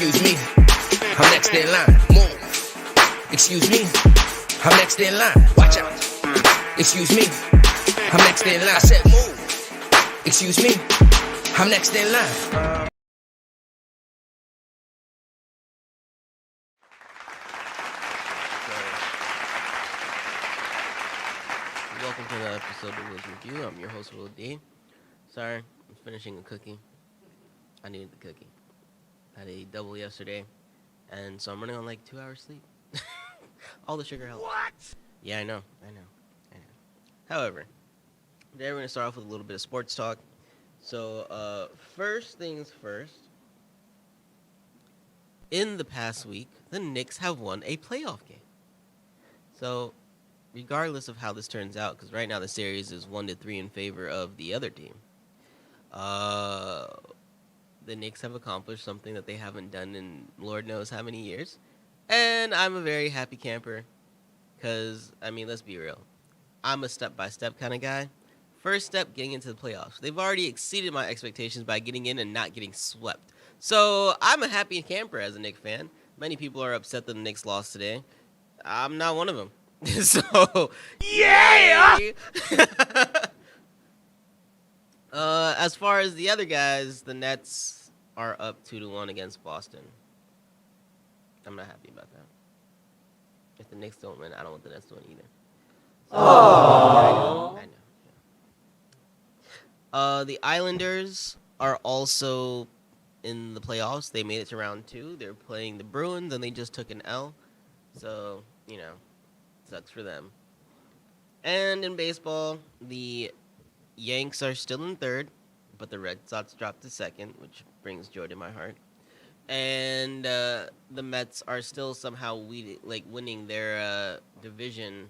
Excuse me, I'm next in line. Move. Excuse me, I'm next in line. Watch out. Excuse me, I'm next in line. I said move. Excuse me, I'm next in line. Welcome to another episode of Will's Review. I'm your host, Will D. Sorry, I'm finishing a cookie. I needed the cookie. Had a double yesterday, and so I'm running on like 2 hours sleep. All the sugar helps. What? Yeah, I know. However, today we're going to start off with a little bit of sports talk. So, first things first. In the past week, the Knicks have won a playoff game. So, regardless of how this turns out, because right now the series is 1-3 in favor of the other team, the Knicks have accomplished something that they haven't done in Lord knows how many years. And I'm a very happy camper because, I mean, let's be real. I'm a step-by-step kind of guy. First step, getting into the playoffs. They've already exceeded my expectations by getting in and not getting swept. So I'm a happy camper as a Knicks fan. Many people are upset that the Knicks lost today. I'm not one of them. So, Yeah! As far as the other guys, the Nets are up 2-1 against Boston. I'm not happy about that. If the Knicks don't win, I don't want the Nets to win either. So, I know. The Islanders are also in the playoffs. They made it to round 2. They're playing the Bruins, and they just took an L. So, sucks for them. And in baseball, the Yanks are still in third, but the Red Sox dropped to second, which brings joy to my heart. And the Mets are still somehow winning their division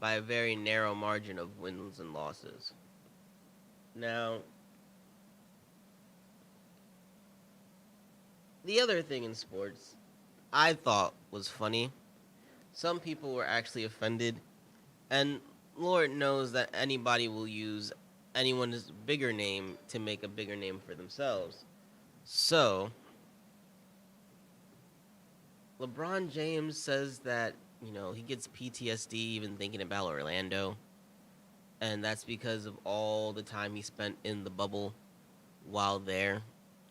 by a very narrow margin of wins and losses. Now, the other thing in sports I thought was funny. Some people were actually offended, and Lord knows that anybody will use anyone's bigger name to make a bigger name for themselves. So, LeBron James says that, he gets PTSD even thinking about Orlando, and that's because of all the time he spent in the bubble while there.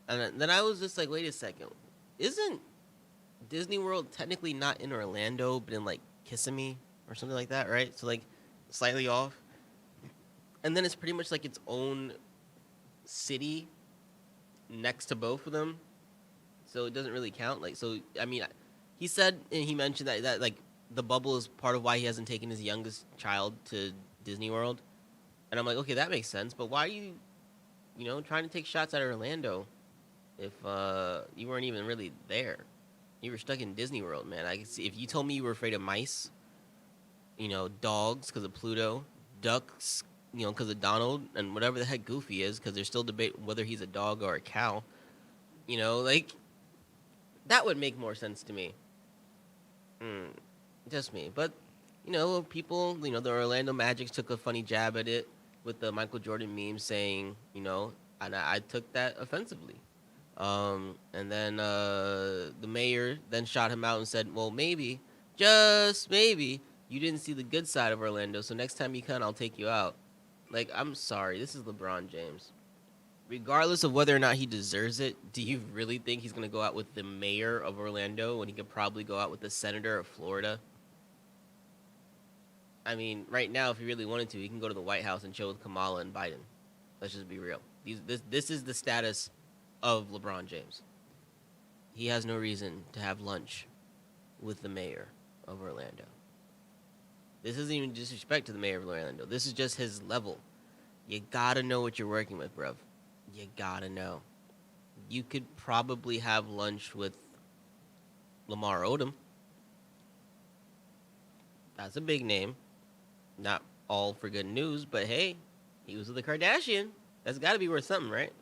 And then I was just like, wait a second, isn't Disney World technically not in Orlando, but in like Kissimmee or something like that, right? So like slightly off. And then it's pretty much like its own city next to both of them. So it doesn't really count. Like, so, I mean, he said, and he mentioned that like the bubble is part of why he hasn't taken his youngest child to Disney World. And I'm like, okay, that makes sense. But why are you, trying to take shots at Orlando if you weren't even really there? You were stuck in Disney World, man. I can see if you told me you were afraid of mice, dogs because of Pluto, ducks, because of Donald, and whatever the heck Goofy is, because there's still debate whether he's a dog or a cow. That would make more sense to me. Just me. But, people, the Orlando Magic took a funny jab at it with the Michael Jordan meme saying, and I took that offensively. And then the mayor then shot him out and said, well, maybe, just maybe, you didn't see the good side of Orlando, so next time you come, I'll take you out. Like, I'm sorry, this is LeBron James. Regardless of whether or not he deserves it, do you really think he's going to go out with the mayor of Orlando when he could probably go out with the senator of Florida? I mean, right now, if he really wanted to, he can go to the White House and chill with Kamala and Biden. Let's just be real. This is the status of LeBron James. He has no reason to have lunch with the mayor of Orlando. This isn't even disrespect to the mayor of Orlando. This is just his level. You gotta know what you're working with, bruv. You gotta know. You could probably have lunch with Lamar Odom. That's a big name. Not all for good news, but hey, he was with a Kardashian. That's gotta be worth something, right?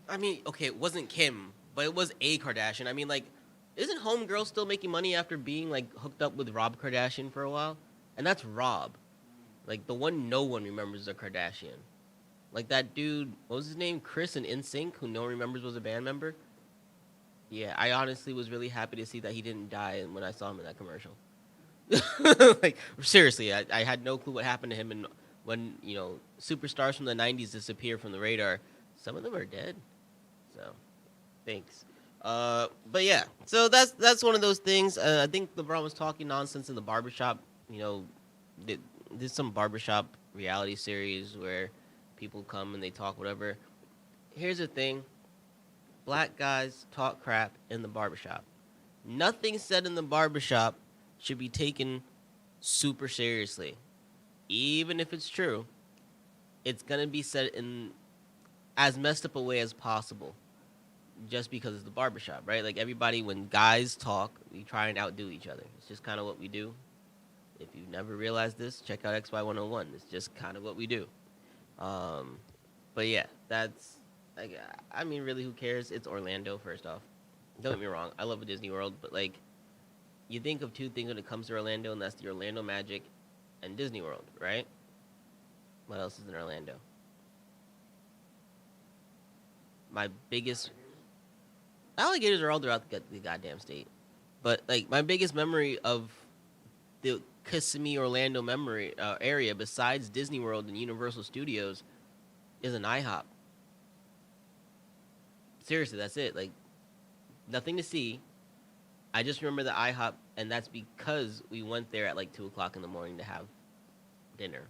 I mean, okay, it wasn't Kim, but it was a Kardashian. I mean, like, isn't Homegirl still making money after being, like, hooked up with Rob Kardashian for a while? And that's Rob. Like, the one no one remembers is a Kardashian. Like, that dude, what was his name? Chris in NSYNC, who no one remembers was a band member? Yeah, I honestly was really happy to see that he didn't die when I saw him in that commercial. Like seriously, I had no clue what happened to him, and when superstars from the '90s disappear from the radar, some of them are dead. So, thanks. But yeah, so that's one of those things. I think LeBron was talking nonsense in the barbershop. You know, there's some barbershop reality series where people come and they talk whatever. Here's the thing: black guys talk crap in the barbershop. Nothing said in the barbershop should be taken super seriously. Even if it's true, it's going to be said in as messed up a way as possible just because it's the barbershop, right? Like everybody, when guys talk, we try and outdo each other. It's just kind of what we do. If you've never realized this, check out XY101. It's just kind of what we do. But yeah, that's, like, I mean, really, who cares? It's Orlando, first off. Don't get me wrong. I love a Disney World, but like, you think of two things when it comes to Orlando, and that's the Orlando Magic and Disney World, right? What else is in Orlando? My biggest alligators are all throughout the goddamn state, but like my biggest memory of the Kissimmee, Orlando memory area, besides Disney World and Universal Studios, is an IHOP. Seriously, that's it. Like, nothing to see. I just remember the IHOP, and that's because we went there at like 2 o'clock in the morning to have dinner,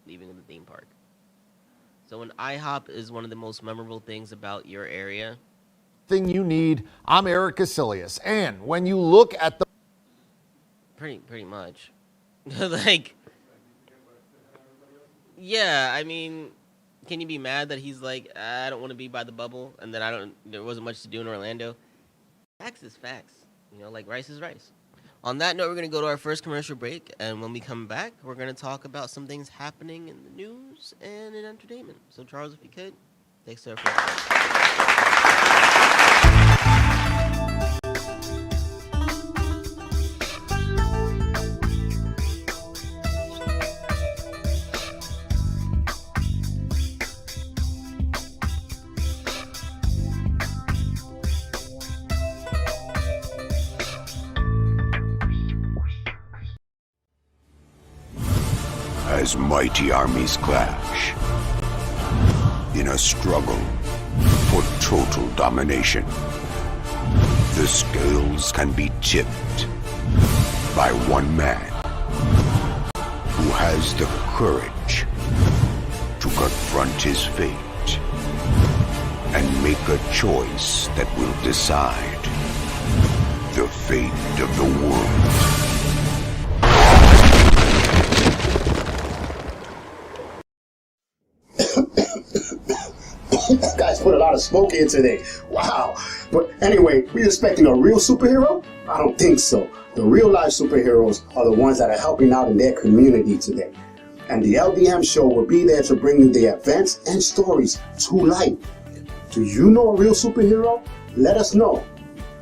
leaving the theme park. So an IHOP is one of the most memorable things about your area. Thing you need. I'm Eric Casilius, and when you look at the Pretty much, like, yeah. I mean, can you be mad that he's like, I don't want to be by the bubble, and then there wasn't much to do in Orlando? Facts is facts. Like rice is rice. On that note, we're going to go to our first commercial break, and when we come back, we're going to talk about some things happening in the news and in entertainment. So, Charles, if you could, take us to our first break. As mighty armies clash in a struggle for total domination, the scales can be tipped by one man who has the courage to confront his fate and make a choice that will decide the fate of the world. Guys put a lot of smoke in today. Wow. But anyway, we expecting a real superhero? I don't think so. The real life superheroes are the ones that are helping out in their community today. And the LDM show will be there to bring you the events and stories to life. Do you know a real superhero? Let us know.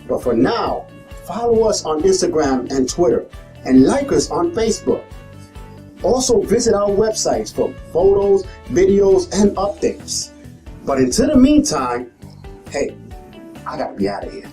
But for now, follow us on Instagram and Twitter, and like us on Facebook. Also visit our websites for photos, videos, and updates. But until the meantime, hey, I gotta be out of here.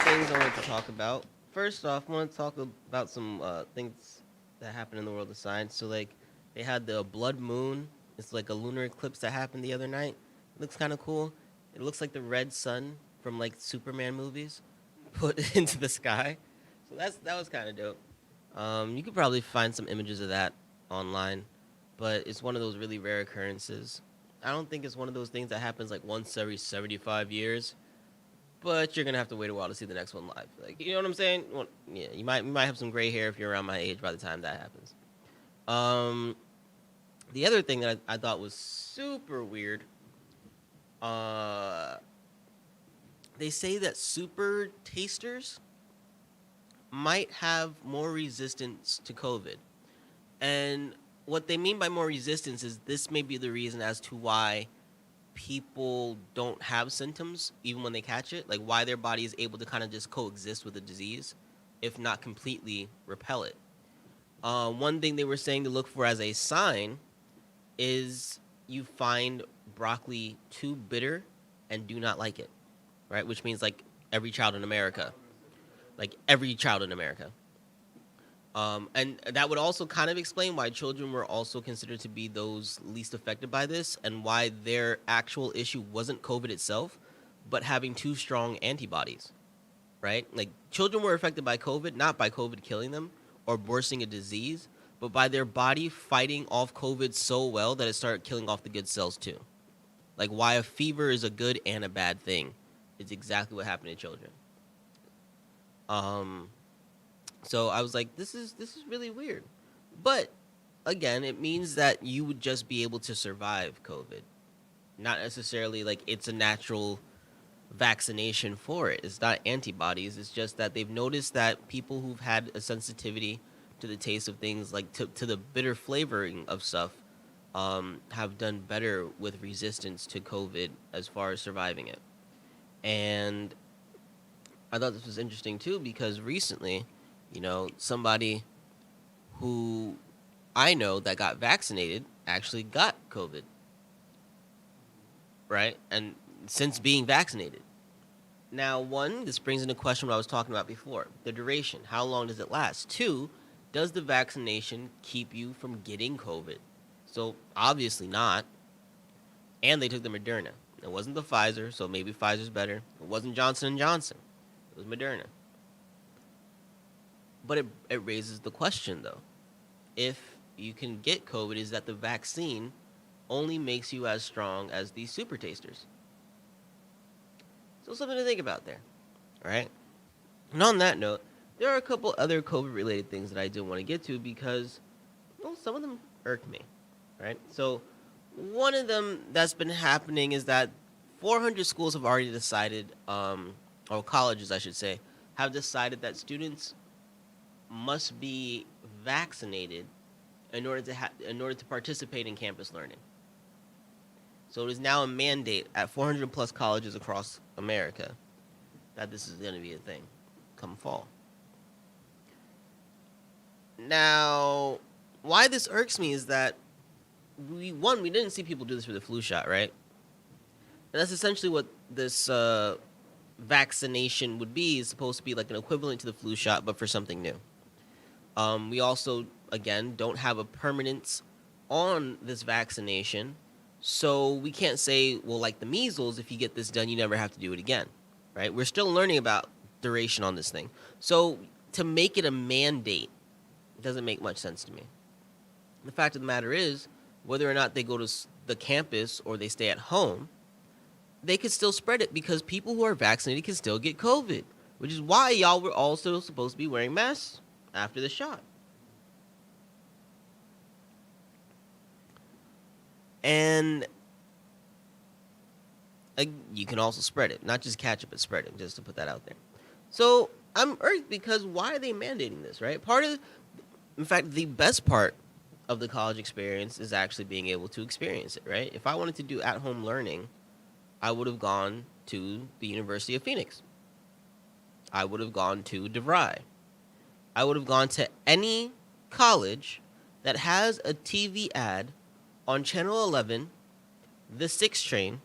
Things I wanted to talk about. First off, I want to talk about some things that happened in the world of science. So, like, they had the blood moon. It's like a lunar eclipse that happened the other night. It looks kind of cool. It looks like the red sun from like Superman movies put into the sky. So that was kind of dope. You could probably find some images of that online, but it's one of those really rare occurrences. I don't think it's one of those things that happens like once every 75 years, but you're gonna have to wait a while to see the next one live. Like, you know what I'm saying? Well, yeah, you might have some gray hair if you're around my age by the time that happens. The other thing that I thought was super weird. They say that super tasters might have more resistance to COVID. And what they mean by more resistance is this may be the reason as to why people don't have symptoms even when they catch it, like why their body is able to kind of just coexist with the disease, if not completely repel it. One thing they were saying to look for as a sign is you find broccoli too bitter and do not like it, right? Which means like every child in America. Like every child in America. And that would also kind of explain why children were also considered to be those least affected by this, and why their actual issue wasn't COVID itself, but having too strong antibodies, right? Like children were affected by COVID, not by COVID killing them or worsening a disease, but by their body fighting off COVID so well that it started killing off the good cells too. Like why a fever is a good and a bad thing. It's exactly what happened to children. So I was like, this is really weird. But again, it means that you would just be able to survive COVID. Not necessarily like it's a natural vaccination for it. It's not antibodies. It's just that they've noticed that people who've had a sensitivity to the taste of things, like to the bitter flavoring of stuff, have done better with resistance to COVID as far as surviving it. And I thought this was interesting too, because recently, you know, somebody who I know that got vaccinated actually got COVID, right? And since being vaccinated. Now, one, this brings into question what I was talking about before, the duration. How long does it last? Two, does the vaccination keep you from getting COVID? So, obviously not. And they took the Moderna. It wasn't the Pfizer, so maybe Pfizer's better. It wasn't Johnson & Johnson. It was Moderna. But it raises the question, though. If you can get COVID, is that the vaccine only makes you as strong as these super tasters? So something to think about there, all right? And on that note, there are a couple other COVID-related things that I do want to get to because, well, some of them irk me, right? So one of them that's been happening is that 400 schools have already decided, or colleges, I should say, have decided that students must be vaccinated in order to participate in campus learning. So it is now a mandate at 400 plus colleges across America that this is going to be a thing come fall. Now, why this irks me is that we didn't see people do this for the flu shot, right? And that's essentially what this vaccination would be. Is supposed to be like an equivalent to the flu shot, but for something new. We also, again, don't have a permanence on this vaccination. So we can't say, well, like the measles, if you get this done, you never have to do it again, right? We're still learning about duration on this thing. So to make it a mandate doesn't make much sense to me. The fact of the matter is, whether or not they go to the campus or they stay at home, they could still spread it because people who are vaccinated can still get COVID, which is why y'all were also supposed to be wearing masks after the shot. And you can also spread it, not just catch it, but spread it, just to put that out there. So I'm irked because why are they mandating this, right? In fact, the best part of the college experience is actually being able to experience it, right? If I wanted to do at-home learning, I would have gone to the University of Phoenix. I would have gone to DeVry. I would have gone to any college that has a TV ad on Channel 11, the 6 train,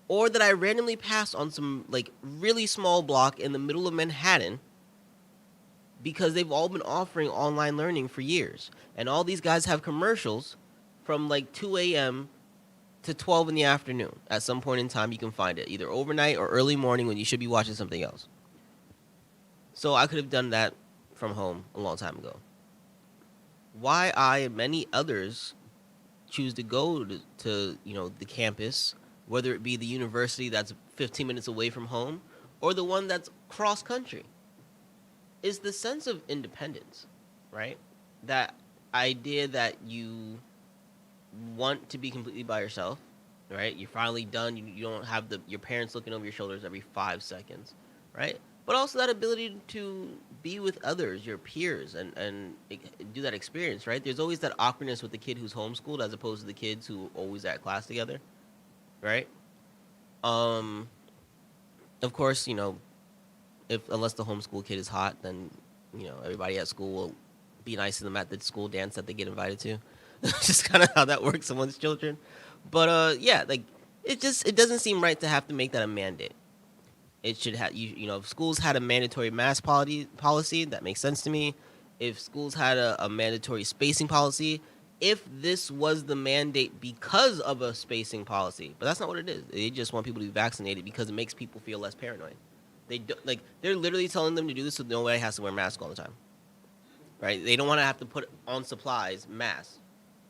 or that I randomly passed on some like really small block in the middle of Manhattan, because they've all been offering online learning for years. And all these guys have commercials from like 2 a.m. to 12 in the afternoon. At some point in time, you can find it, either overnight or early morning when you should be watching something else. So I could have done that from home a long time ago. Why I and many others choose to go to the campus, whether it be the university that's 15 minutes away from home or the one that's cross country, is the sense of independence, right? That idea that you want to be completely by yourself, right? You're finally done. You don't have your parents looking over your shoulders every 5 seconds, right? But also that ability to be with others, your peers, and do that experience, right? There's always that awkwardness with the kid who's homeschooled as opposed to the kids who always at class together, right? Of course, unless the homeschool kid is hot, then everybody at school will be nice to them at the school dance that they get invited to. It's just kind of how that works amongst children. But yeah, like it doesn't seem right to have to make that a mandate. It should have if schools had a mandatory mask policy, that makes sense to me. If schools had a mandatory spacing policy, if this was the mandate because of a spacing policy, but that's not what it is. They just want people to be vaccinated because it makes people feel less paranoid. They're literally telling them to do this so nobody has to wear masks all the time, right? They don't want to have to put on supplies masks,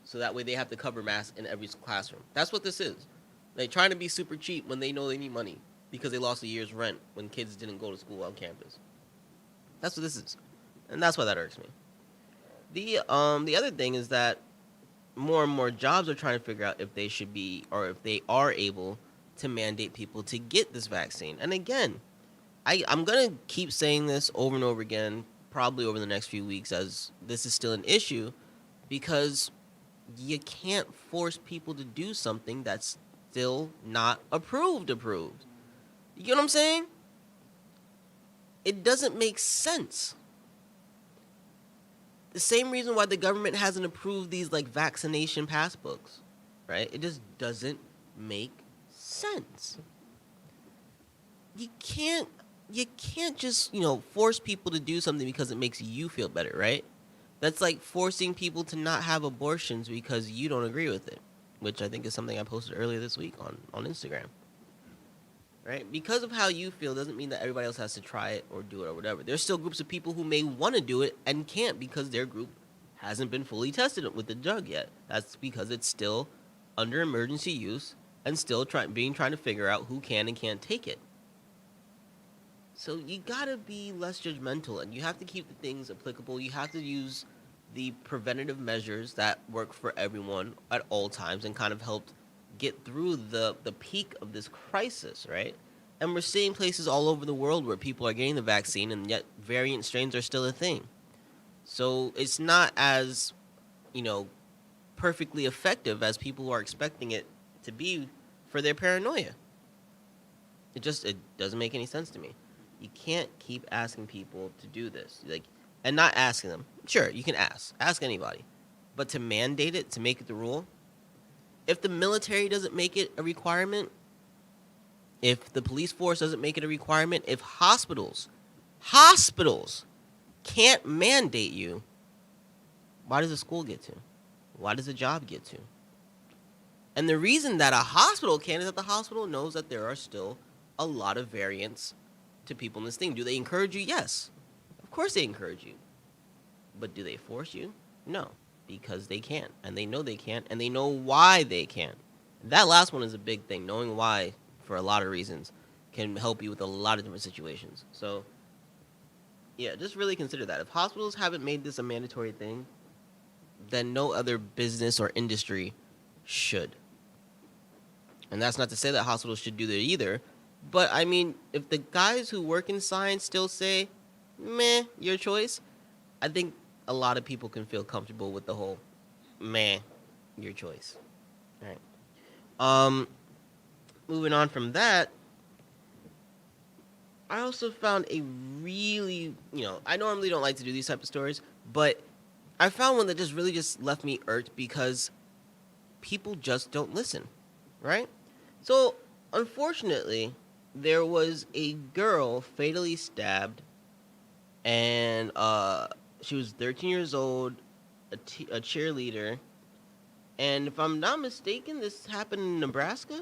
so that way they have to cover masks in every classroom. That's what this is. They're trying to be super cheap when they know they need money because they lost a year's rent when kids didn't go to school on campus. That's what this is, and that's why that irks me. The other thing is that more and more jobs are trying to figure out if they should be or if they are able to mandate people to get this vaccine. And again, I'm going to keep saying this over and over again, probably over the next few weeks, as this is still an issue, because you can't force people to do something that's still not approved. You get what I'm saying? It doesn't make sense. The same reason why the government hasn't approved these vaccination passbooks, right? It just doesn't make sense. You can't just, force people to do something because it makes you feel better, right? That's like forcing people to not have abortions because you don't agree with it, which I think is something I posted earlier this week on Instagram. Right? Because of how you feel doesn't mean that everybody else has to try it or do it or whatever. There's still groups of people who may want to do it and can't because their group hasn't been fully tested with the drug yet. That's because it's still under emergency use and still trying to figure out who can and can't take it. So you gotta be less judgmental, and you have to keep the things applicable. You have to use the preventative measures that work for everyone at all times and kind of help get through the peak of this crisis, right? And we're seeing places all over the world where people are getting the vaccine, and yet variant strains are still a thing. So it's not as, perfectly effective as people are expecting it to be for their paranoia. It doesn't make any sense to me. You can't keep asking people to do this, and not asking them. Sure, you can ask anybody, but to mandate it, to make it the rule. If the military doesn't make it a requirement, if the police force doesn't make it a requirement, if hospitals can't mandate you, why does a school get to? Why does a job get to? And the reason that a hospital can is that the hospital knows that there are still a lot of variants to people in this thing. Do they encourage you? Yes. Of course they encourage you. But do they force you? No. Because they can't. And they know they can't. And they know why they can't. That last one is a big thing. Knowing why, for a lot of reasons, can help you with a lot of different situations. So, yeah, just really consider that. If hospitals haven't made this a mandatory thing, then no other business or industry should. And that's not to say that hospitals should do that either. But, I mean, if the guys who work in science still say, meh, your choice, I think a lot of people can feel comfortable with the whole, meh, your choice. All right. Moving on from that, I also found a really, I normally don't like to do these type of stories, but I found one that just left me irked because people just don't listen, right? So, unfortunately, there was a girl fatally stabbed, and she was 13 years old, a cheerleader, and if I'm not mistaken, this happened in Nebraska.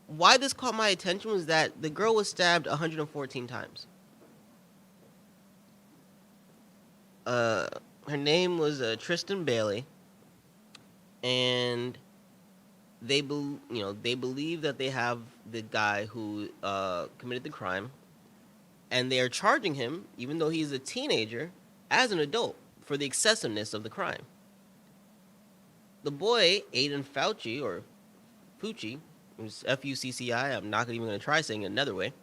Why this caught my attention was that the girl was stabbed 114 times. Her name was Tristan Bailey, and they believe that they have the guy who committed the crime, and they are charging him, even though he's a teenager, as an adult for the excessiveness of the crime. The boy, Aiden Fauci, or Fucci, who's F-U-C-C-I, I'm not even going to try saying it another way,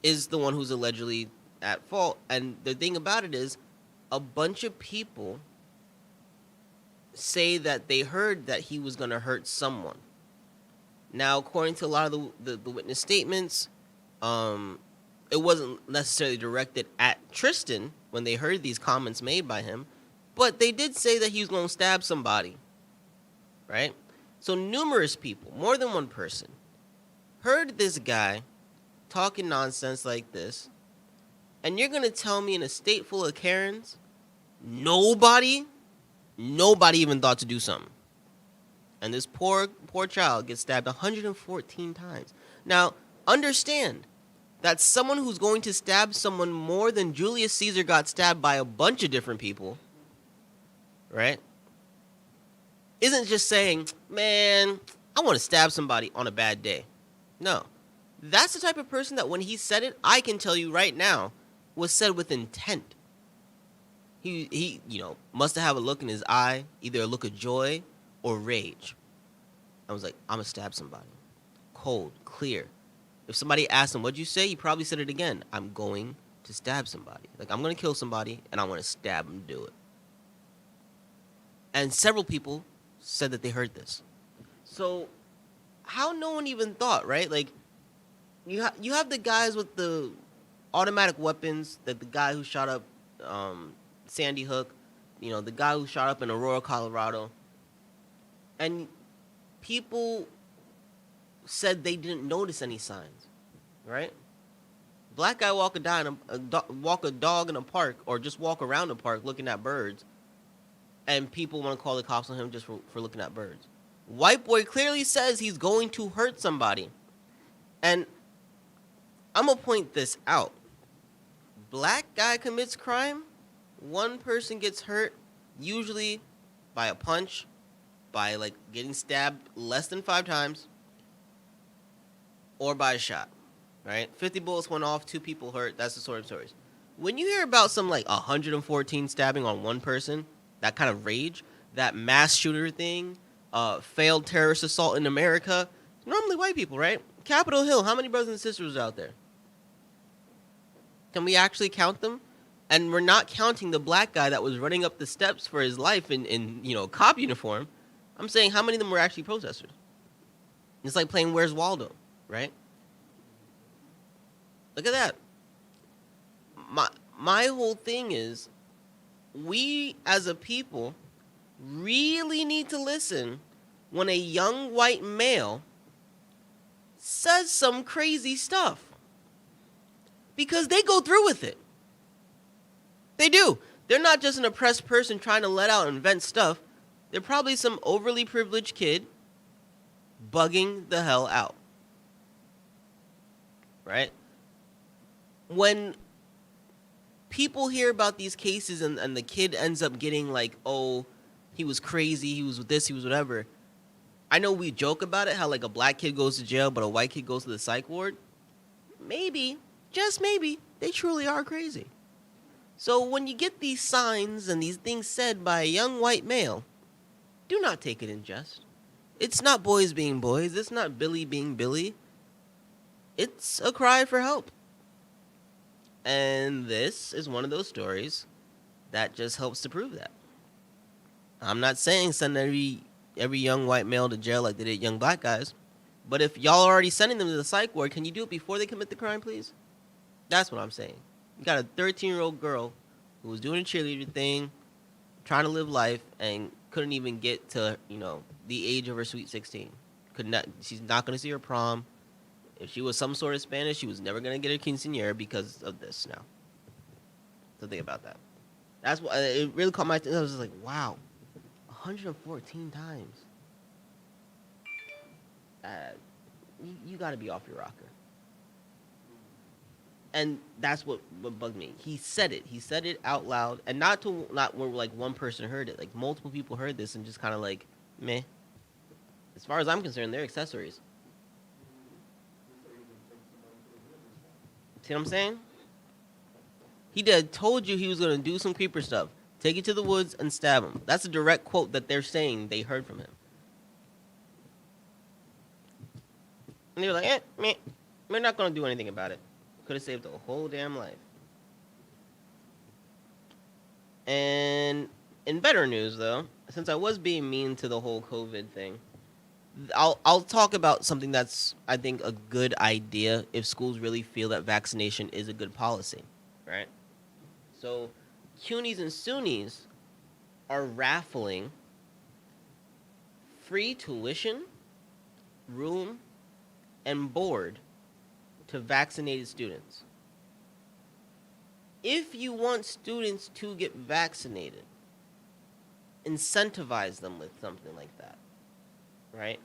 is the one who's allegedly at fault. And the thing about it is, a bunch of people say that they heard that he was going to hurt someone. Now, according to a lot of the witness statements, it wasn't necessarily directed at Tristan when they heard these comments made by him, but they did say that he was going to stab somebody, right? So numerous people, more than one person, heard this guy talking nonsense like this, and you're going to tell me in a state full of Karens, nobody even thought to do something. And this poor child gets stabbed 114 times. Now, understand that someone who's going to stab someone more than Julius Caesar got stabbed by a bunch of different people, right, isn't just saying, man, I want to stab somebody on a bad day. No. That's the type of person that when he said it, I can tell you right now, was said with intent. He must have a look in his eye, either a look of joy or rage. I was like, I'm going to stab somebody. Cold, clear. If somebody asked him, what'd you say? He probably said it again. I'm going to stab somebody. Like, I'm going to kill somebody, and I want to stab him to do it. And several people said that they heard this. So, how no one even thought, right? Like, you have the guys with the automatic weapons, that the guy who shot up Sandy Hook, the guy who shot up in Aurora, Colorado. And people said they didn't notice any signs, right? Black guy walk a dog in a park, or just walk around the park looking at birds, and people want to call the cops on him just for looking at birds. White boy clearly says he's going to hurt somebody. And I'm going to point this out. Black guy commits crime, one person gets hurt, usually by a punch, by like getting stabbed less than 5 times, or by a shot, right? 50 bullets went off, 2 people hurt. That's the sort of stories. When you hear about some like 114 stabbing on one person, that kind of rage, that mass shooter thing, failed terrorist assault in America, normally white people, right? Capitol Hill, how many brothers and sisters out there? Can we actually count them? And we're not counting the black guy that was running up the steps for his life in cop uniform. I'm saying how many of them were actually protesters? It's like playing Where's Waldo, right? Look at that. My whole thing is, we as a people really need to listen when a young white male says some crazy stuff. Because they go through with it. They do. They're not just an oppressed person trying to let out and vent stuff. They're probably some overly privileged kid bugging the hell out. Right? When people hear about these cases and the kid ends up getting like, oh, he was crazy, he was this, he was whatever. I know we joke about it, how like a black kid goes to jail, but a white kid goes to the psych ward. Maybe, just maybe, they truly are crazy. So when you get these signs and these things said by a young white male, do not take it in jest. It's not boys being boys. It's not Billy being Billy. It's a cry for help. And this is one of those stories that just helps to prove that. I'm not saying send every young white male to jail like they did young black guys. But if y'all are already sending them to the psych ward, can you do it before they commit the crime, please? That's what I'm saying. You got a 13-year-old girl who was doing a cheerleader thing, trying to live life, and couldn't even get to, the age of her sweet 16. She's not going to see her prom. If she was some sort of Spanish, she was never going to get her quinceañera because of this now. So think about that. That's what it really caught my attention. I was just like, wow, 114 times. You got to be off your rocker. And that's what bugged me. He said it. He said it out loud, and not where like one person heard it. Like multiple people heard this and just kind of like, meh. As far as I'm concerned, they're accessories. See what I'm saying? He told you he was going to do some creeper stuff. Take you to the woods and stab him. That's a direct quote that they're saying they heard from him. And they were like, meh, we're not going to do anything about it. Could have saved a whole damn life. And In better news, though, since I was being mean to the whole COVID thing, I'll talk about something that's, I think, a good idea if schools really feel that vaccination is a good policy, right? So, CUNYs and SUNYs are raffling free tuition, room, and board to vaccinated students. If you want students to get vaccinated, incentivize them with something like that, right?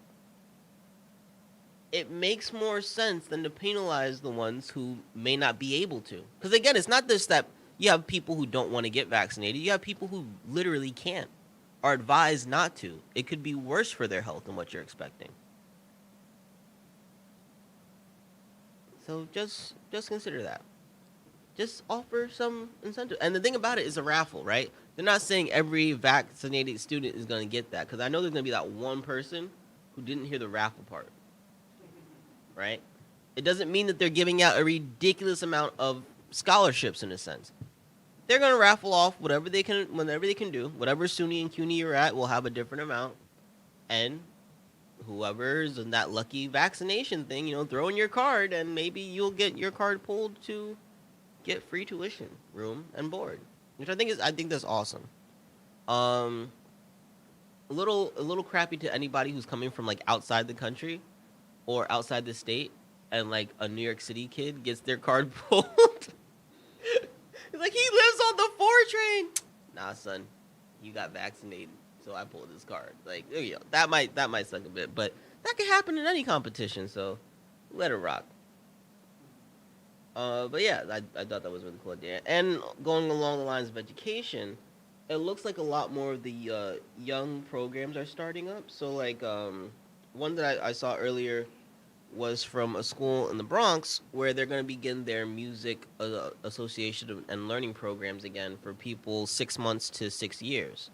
It makes more sense than to penalize the ones who may not be able to. Because again, it's not just that you have people who don't want to get vaccinated. You have people who literally can't, are advised not to. It could be worse for their health than what you're expecting. So just consider that. Just offer some incentive. And the thing about it is a raffle, right? They're not saying every vaccinated student is going to get that, because I know there's going to be that one person who didn't hear the raffle part, right? It doesn't mean that they're giving out a ridiculous amount of scholarships in a sense. They're going to raffle off whatever they can, whenever they can do. Whatever SUNY and CUNY you're at will have a different amount. And whoever's in that lucky vaccination thing, throw in your card, and maybe you'll get your card pulled to get free tuition, room, and board, which I think that's awesome. A little crappy to anybody who's coming from like outside the country or outside the state, and like a New York City kid gets their card pulled. He's like, he lives on the 4 train. Nah, son, you got vaccinated, so I pulled this card. Like, that might suck a bit, but that could happen in any competition. So let it rock. But yeah, I thought that was a really cool idea. And going along the lines of education, it looks like a lot more of the young programs are starting up. So like one that I saw earlier was from a school in the Bronx where they're going to begin their music association and learning programs again for people 6 months to 6 years.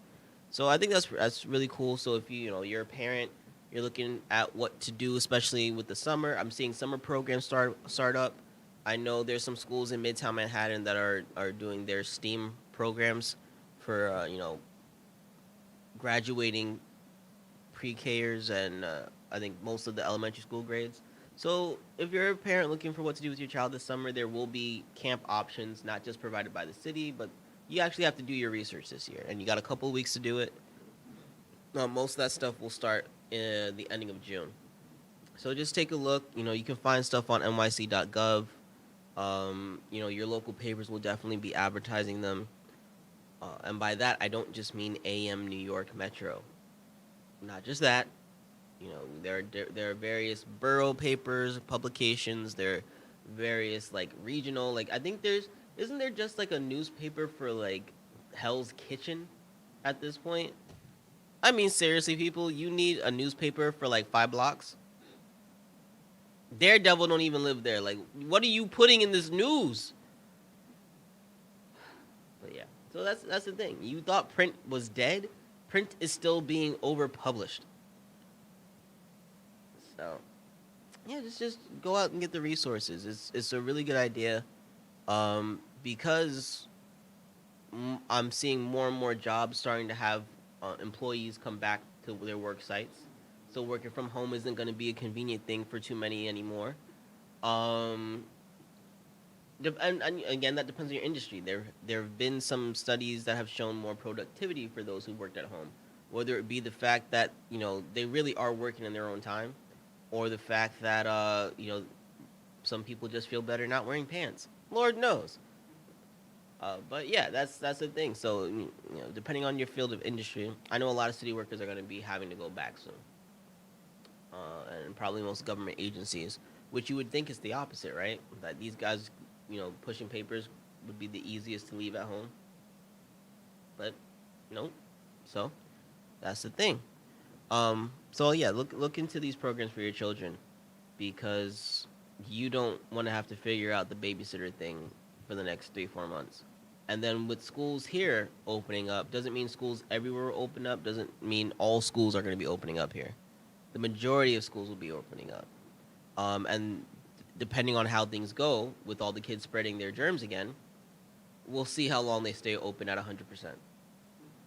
So I think that's really cool. So if you're a parent, you're looking at what to do, especially with the summer. I'm seeing summer programs start up. I know there's some schools in Midtown Manhattan that are doing their STEAM programs for graduating pre-Kers and I think most of the elementary school grades. So if you're a parent looking for what to do with your child this summer, there will be camp options, not just provided by the city, but you actually have to do your research this year, and you got a couple of weeks to do it. Most of that stuff will start in the ending of June. So just take a look. You can find stuff on nyc.gov. Your local papers will definitely be advertising them. And by that, I don't just mean AM New York Metro. Not just that. There are various borough papers, publications. There are various regional. I think isn't there just a newspaper for Hell's Kitchen at this point? I mean, seriously, people, you need a newspaper for 5 blocks? Daredevil don't even live there. What are you putting in this news? But yeah, so that's the thing. You thought print was dead? Print is still being overpublished. So, yeah, just go out and get the resources. It's a really good idea, because I'm seeing more and more jobs starting to have employees come back to their work sites. So working from home isn't going to be a convenient thing for too many anymore. And again, that depends on your industry. There have been some studies that have shown more productivity for those who worked at home, whether it be the fact that they really are working in their own time, or the fact that some people just feel better not wearing pants. Lord knows. But yeah, that's the thing. So depending on your field of industry, I know a lot of city workers are going to be having to go back soon. And probably most government agencies, which you would think is the opposite, right? That these guys, pushing papers would be the easiest to leave at home. But nope. So that's the thing. So yeah, look into these programs for your children, because you don't want to have to figure out the babysitter thing for the next 3-4 months. And then with schools here opening up, doesn't mean schools everywhere will open up, doesn't mean all schools are going to be opening up here. The majority of schools will be opening up. And depending on how things go, with all the kids spreading their germs again, we'll see how long they stay open at 100%.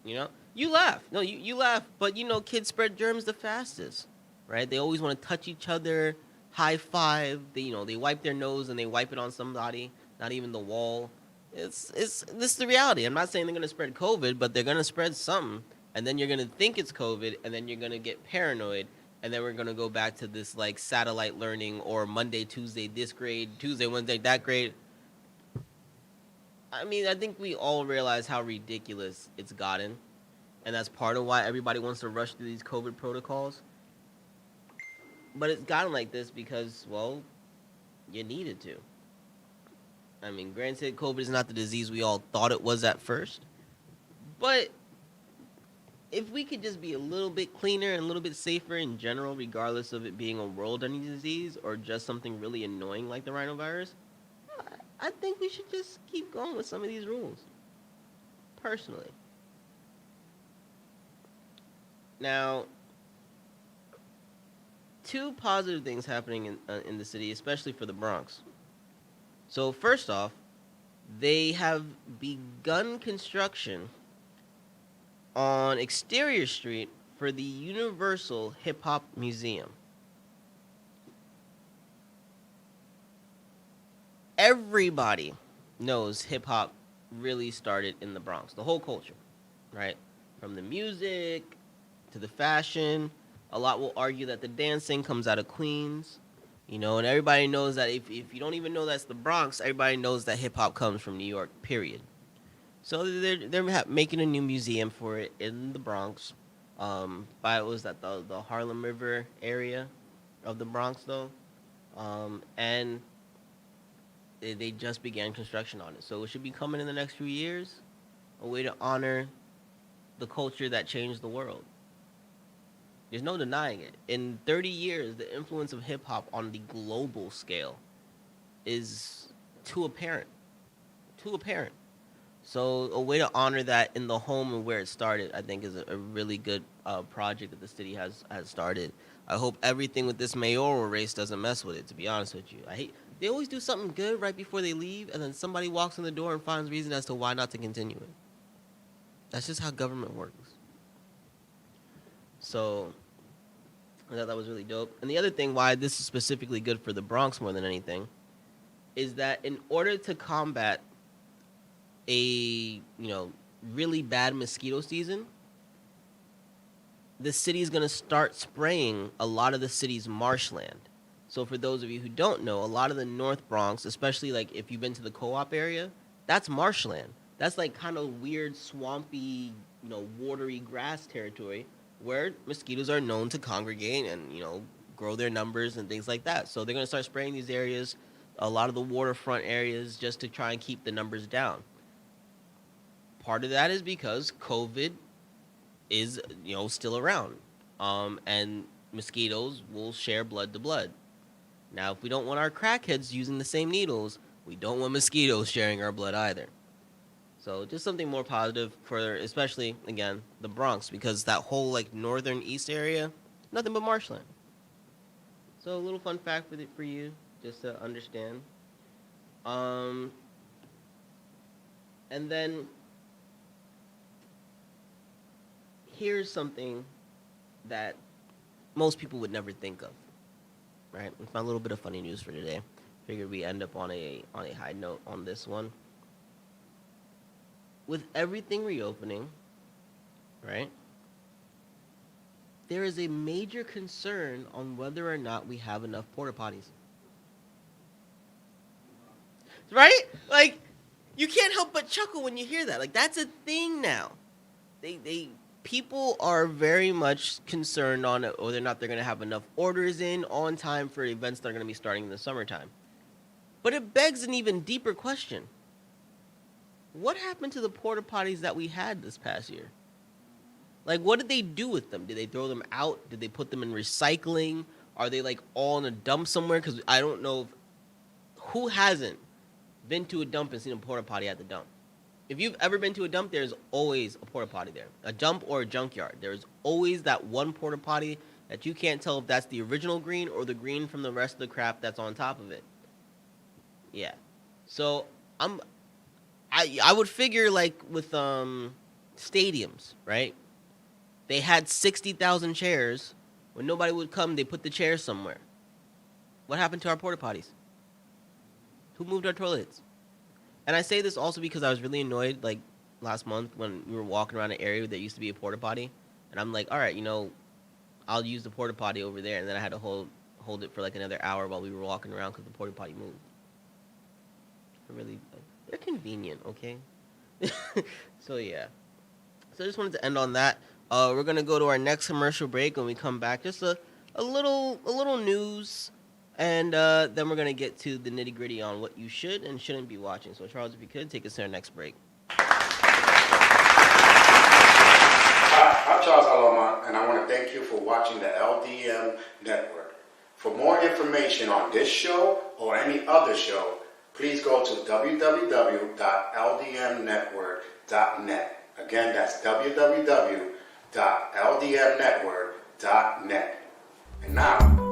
You know, you laugh. No, you laugh, but kids spread germs the fastest, right? They always want to touch each other, high five. They wipe their nose and they wipe it on somebody, not even the wall. This is the reality. I'm not saying they're gonna spread COVID, but they're gonna spread something, and then you're gonna think it's COVID, and then you're gonna get paranoid, and then we're gonna go back to this like satellite learning or Monday, Tuesday this grade, Tuesday, Wednesday that grade. I mean, I think we all realize how ridiculous it's gotten, and that's part of why everybody wants to rush through these COVID protocols. But it's gotten like this because, well, you needed to. I mean, granted, COVID is not the disease we all thought it was at first, but if we could just be a little bit cleaner and a little bit safer in general, regardless of it being a world-ending disease or just something really annoying like the rhinovirus, I think we should just keep going with some of these rules, personally. Now, two positive things happening in the city, especially for the Bronx. So first off, they have begun construction on Exterior Street for the Universal Hip Hop Museum. Everybody knows hip hop really started in the Bronx, the whole culture, right? From the music to the fashion. A lot will argue that the dancing comes out of Queens, and everybody knows that if you don't even know that's the Bronx, everybody knows that hip hop comes from New York, period. So they're making a new museum for it in the Bronx. The Harlem River area of the Bronx, though, and they just began construction on it. So it should be coming in the next few years, a way to honor the culture that changed the world. There's no denying it. In 30 years, the influence of hip-hop on the global scale is too apparent. So a way to honor that in the home and where it started, I think, is a really good project that the city has started. I hope everything with this mayoral race doesn't mess with it, to be honest with you. They always do something good right before they leave, and then somebody walks in the door and finds reason as to why not to continue it. That's just how government works. So I thought that was really dope. And the other thing why this is specifically good for the Bronx more than anything is that in order to combat a really bad mosquito season, the city is going to start spraying a lot of the city's marshland. So for those of you who don't know, a lot of the North Bronx, especially like if you've been to the Co-op area, that's marshland. That's like kind of weird, swampy, watery grass territory where mosquitoes are known to congregate and, grow their numbers and things like that. So they're going to start spraying these areas, a lot of the waterfront areas, just to try and keep the numbers down. Part of that is because COVID is, still around. And mosquitoes will share blood to blood. Now, if we don't want our crackheads using the same needles, we don't want mosquitoes sharing our blood either. So just something more positive for, especially, again, the Bronx, because that whole, northern east area, nothing but marshland. So a little fun fact for you, just to understand. And then here's something that most people would never think of, right? We found a little bit of funny news for today. Figured we end up on a high note on this one. With everything reopening, right, there is a major concern on whether or not we have enough porta potties. Right? You can't help but chuckle when you hear that. That's a thing now. People are very much concerned on whether or not they're going to have enough orders in on time for events that are going to be starting in the summertime. But it begs an even deeper question. What happened to the porta potties that we had this past year? What did they do with them? Did they throw them out? Did they put them in recycling? Are they all in a dump somewhere? Because I don't know who hasn't been to a dump and seen a porta potty at the dump. If you've ever been to a dump, there's always a porta potty there. A dump or a junkyard. There's always that one porta potty that you can't tell if that's the original green or the green from the rest of the crap that's on top of it. Yeah. So I would figure with stadiums, right? They had 60,000 chairs. When nobody would come, they put the chairs somewhere. What happened to our porta potties? Who moved our toilets? And I say this also because I was really annoyed, like, last month when we were walking around an area that used to be a porta potty. And I'm like, all right, I'll use the porta potty over there. And then I had to hold it for like another hour while we were walking around because the porta potty moved. They're convenient, okay? So, yeah. So I just wanted to end on that. We're going to go to our next commercial break when we come back. Just a little news. And then we're going to get to the nitty-gritty on what you should and shouldn't be watching. So, Charles, if you could, take us to our next break. Hi, I'm Charles Alomont, and I want to thank you for watching the LDM Network. For more information on this show or any other show, please go to www.ldmnetwork.net. Again, that's www.ldmnetwork.net. And now...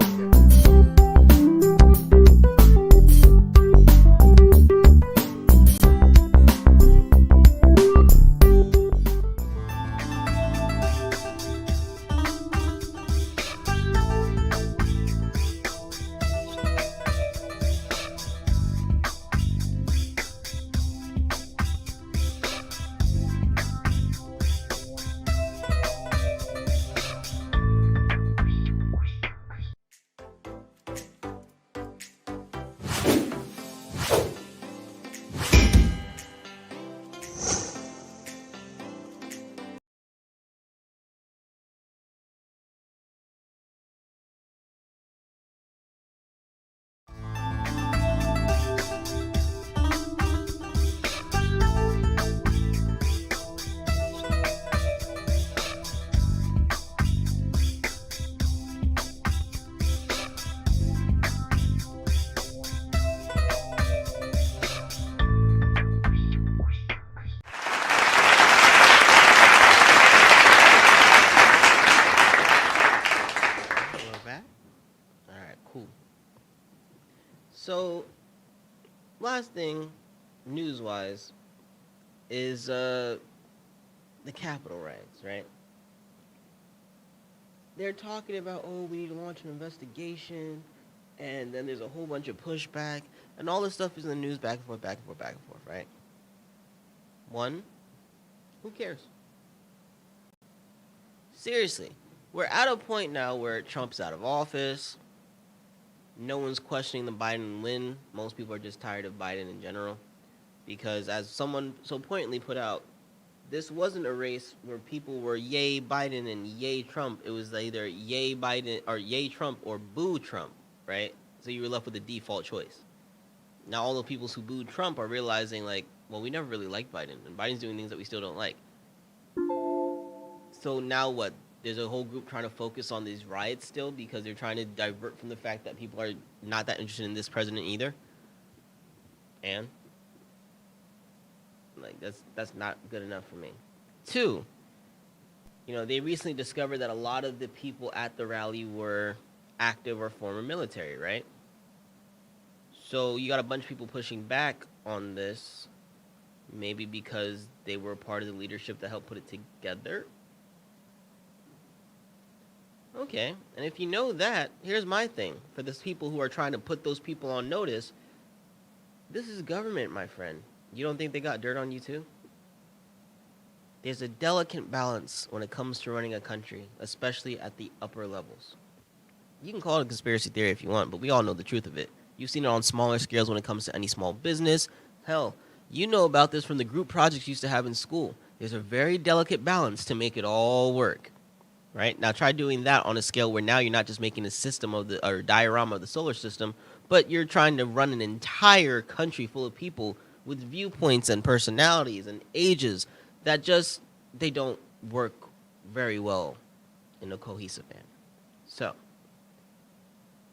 So, last thing, news-wise, is the Capitol riots, right? They're talking about, oh, we need to launch an investigation, and then there's a whole bunch of pushback, and all this stuff is in the news back and forth, back and forth, back and forth, right? One, who cares? Seriously, we're at a point now where Trump's out of office. No one's questioning the Biden win. Most people are just tired of Biden in general. Because as someone so pointedly put out, this wasn't a race where people were yay Biden and yay Trump. It was either yay Biden or yay Trump or boo Trump, right? So you were left with a default choice. Now all the people who booed Trump are realizing, like, well, we never really liked Biden. And Biden's doing things that we still don't like. So now what? There's a whole group trying to focus on these riots still because they're trying to divert from the fact that people are not that interested in this president either. And like that's not good enough for me. Two, they recently discovered that a lot of the people at the rally were active or former military, right? So you got a bunch of people pushing back on this, maybe because they were part of the leadership that helped put it together. Okay, and if you know that, here's my thing. For those people who are trying to put those people on notice, this is government, my friend. You don't think they got dirt on you too? There's a delicate balance when it comes to running a country, especially at the upper levels. You can call it a conspiracy theory if you want, but we all know the truth of it. You've seen it on smaller scales when it comes to any small business. Hell, you know about this from the group projects you used to have in school. There's a very delicate balance to make it all work. Right? Now try doing that on a scale where now you're not just making a system or diorama of the solar system, but you're trying to run an entire country full of people with viewpoints and personalities and ages that just, they don't work very well in a cohesive manner. So,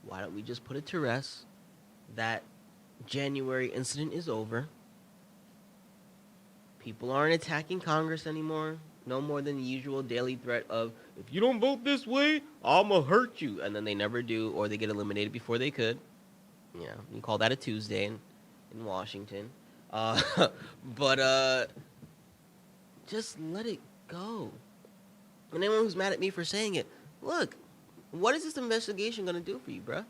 why don't we just put it to rest? That January incident is over. People aren't attacking Congress anymore. No more than the usual daily threat of, if you don't vote this way, I'ma hurt you. And then they never do, or they get eliminated before they could. Yeah, you can call that a Tuesday in Washington. But Just let it go. And anyone who's mad at me for saying it, look, what is this investigation going to do for you, bruh?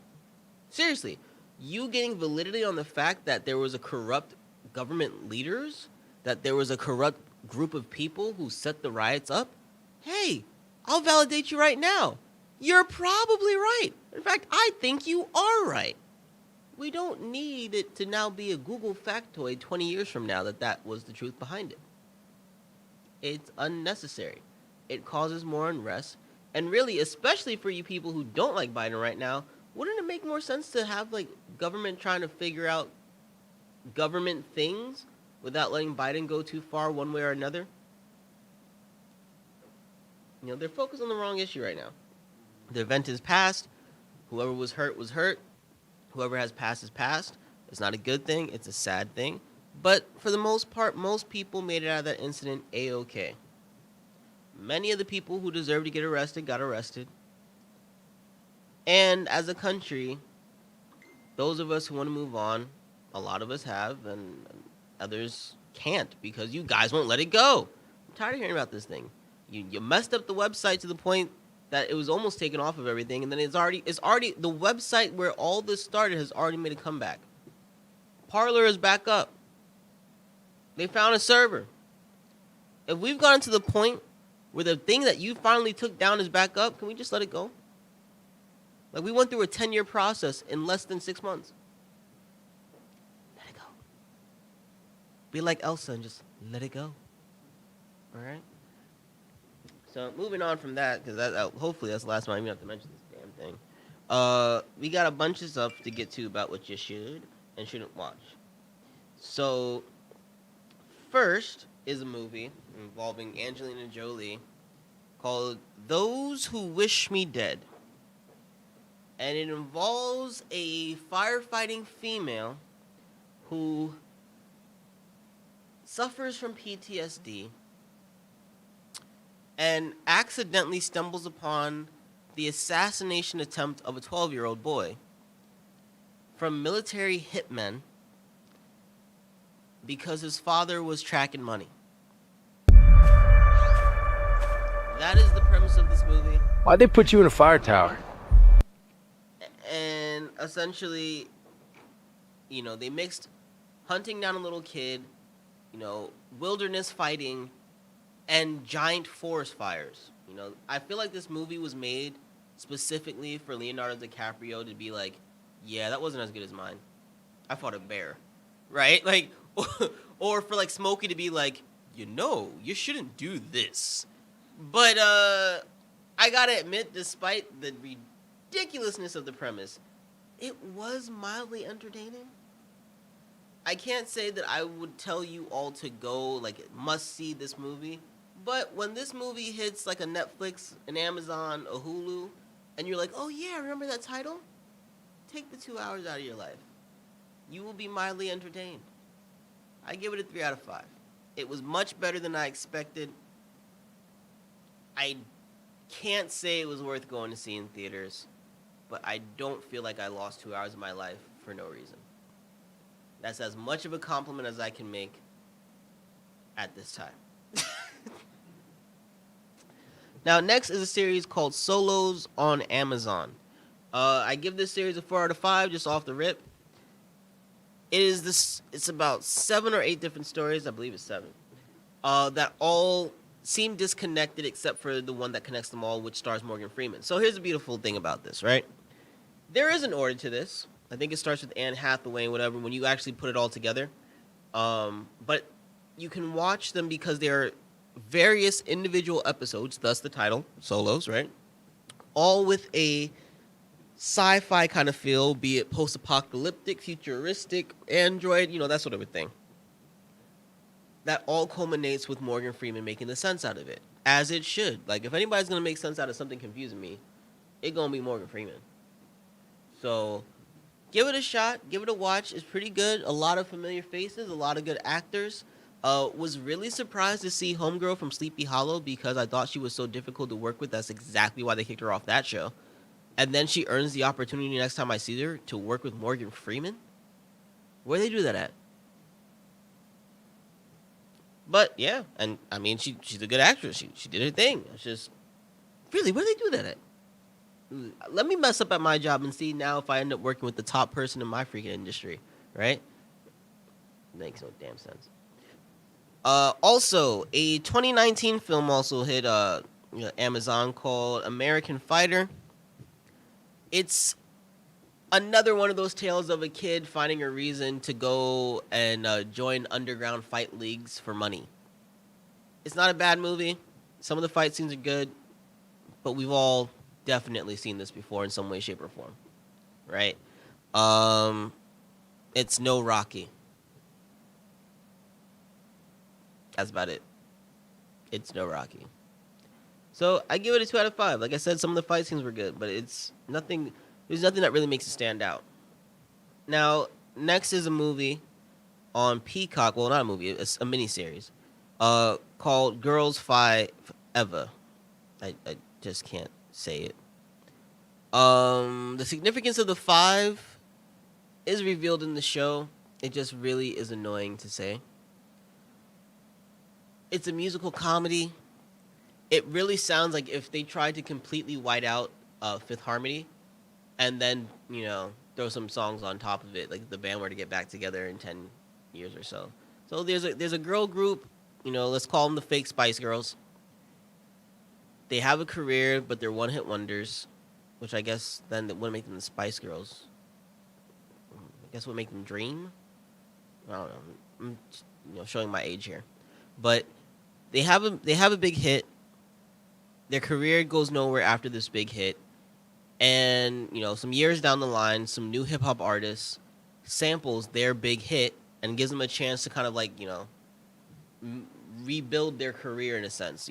Seriously, you getting validity on the fact that there was a corrupt government leaders, that there was a corrupt group of people who set the riots up? Hey, I'll validate you right now. You're probably right. In fact, I think you are right. We don't need it to now be a Google factoid 20 years from now that was the truth behind it. It's unnecessary. It causes more unrest. And really, especially for you people who don't like Biden right now, wouldn't it make more sense to have like government trying to figure out government things without letting Biden go too far one way or another? You know, they're focused on the wrong issue right now. The event is past. Whoever was hurt was hurt. Whoever has passed is passed. It's not a good thing. It's a sad thing. But for the most part, most people made it out of that incident A-okay. Many of the people who deserve to get arrested got arrested. And as a country, those of us who want to move on, a lot of us have, and others can't because you guys won't let it go. I'm tired of hearing about this thing. You messed up the website to the point that it was almost taken off of everything, and then it's already the website where all this started has already made a comeback. Parler is back up. They found a server. If we've gotten to the point where the thing that you finally took down is back up, can we just let it go? Like, we went through a 10-year process in less than 6 months. Let it go. Be like Elsa and just let it go. All right? So, moving on from that, because hopefully that's the last time we have to mention this damn thing. We got a bunch of stuff to get to about what you should and shouldn't watch. So, first is a movie involving Angelina Jolie called Those Who Wish Me Dead. And it involves a firefighting female who suffers from PTSD and accidentally stumbles upon the assassination attempt of a 12-year-old boy from military hitmen because his father was tracking money. That is the premise of this movie. Why'd they put you in a fire tower? And essentially, you know, they mixed hunting down a little kid, you know, wilderness fighting, and giant forest fires. You know, I feel like this movie was made specifically for Leonardo DiCaprio to be like, yeah, that wasn't as good as mine. I fought a bear, right? Like, or for like Smokey to be like, you know, you shouldn't do this. But I gotta admit, despite the ridiculousness of the premise, it was mildly entertaining. I can't say that I would tell you all to go, like, must see this movie. But when this movie hits, like, a Netflix, an Amazon, a Hulu, and you're like, oh, yeah, remember that title? Take the 2 hours out of your life. You will be mildly entertained. I give it a 3 out of 5. It was much better than I expected. I can't say it was worth going to see in theaters, but I don't feel like I lost 2 hours of my life for no reason. That's as much of a compliment as I can make at this time. Now, next is a series called Solos on Amazon. I give this series a 4 out of 5 just off the rip. It's about 7 or 8 different stories, I believe it's 7, that all seem disconnected except for the one that connects them all, which stars Morgan Freeman. So here's the beautiful thing about this, right? There is an order to this. I think it starts with Anne Hathaway and whatever when you actually put it all together. But you can watch them because they are various individual episodes, thus the title, Solos, right? All with a sci-fi kind of feel, be it post-apocalyptic, futuristic, android, you know, that sort of a thing. That all culminates with Morgan Freeman making the sense out of it, as it should. Like, if anybody's going to make sense out of something confusing me, it's going to be Morgan Freeman. So, give it a shot. Give it a watch. It's pretty good. A lot of familiar faces, a lot of good actors. Was really surprised to see Homegirl from Sleepy Hollow because I thought she was so difficult to work with. That's exactly why they kicked her off that show. And then she earns the opportunity next time I see her to work with Morgan Freeman? Where do they do that at? But yeah, and I mean, she's a good actress. She did her thing. It's just really, where do they do that at? Let me mess up at my job and see now if I end up working with the top person in my freaking industry, right? Makes no damn sense. Also, a 2019 film also hit Amazon called American Fighter. It's another one of those tales of a kid finding a reason to go and join underground fight leagues for money. It's not a bad movie. Some of the fight scenes are good, but we've all definitely seen this before in some way, shape, or form, right? It's no Rocky. That's about it. It's no Rocky. So I give it a 2 out of 5. Like I said, some of the fight scenes were good, but it's nothing. There's nothing that really makes it stand out. Now, next is a movie on Peacock. Well, not a movie. It's a miniseries called Girls Five Ever. I just can't say it. The significance of the 5 is revealed in the show. It just really is annoying to say. It's a musical comedy. It really sounds like if they tried to completely white out Fifth Harmony and then, throw some songs on top of it, like if the band were to get back together in 10 years or so. So there's a girl group, let's call them the fake Spice Girls. They have a career, but they're one-hit wonders, which I guess then that wouldn't make them the Spice Girls. I guess would make them dream. I don't know. I'm showing my age here, but they have a big hit. Their career goes nowhere after this big hit, and some years down the line, some new hip hop artists samples their big hit and gives them a chance to kind of rebuild their career in a sense.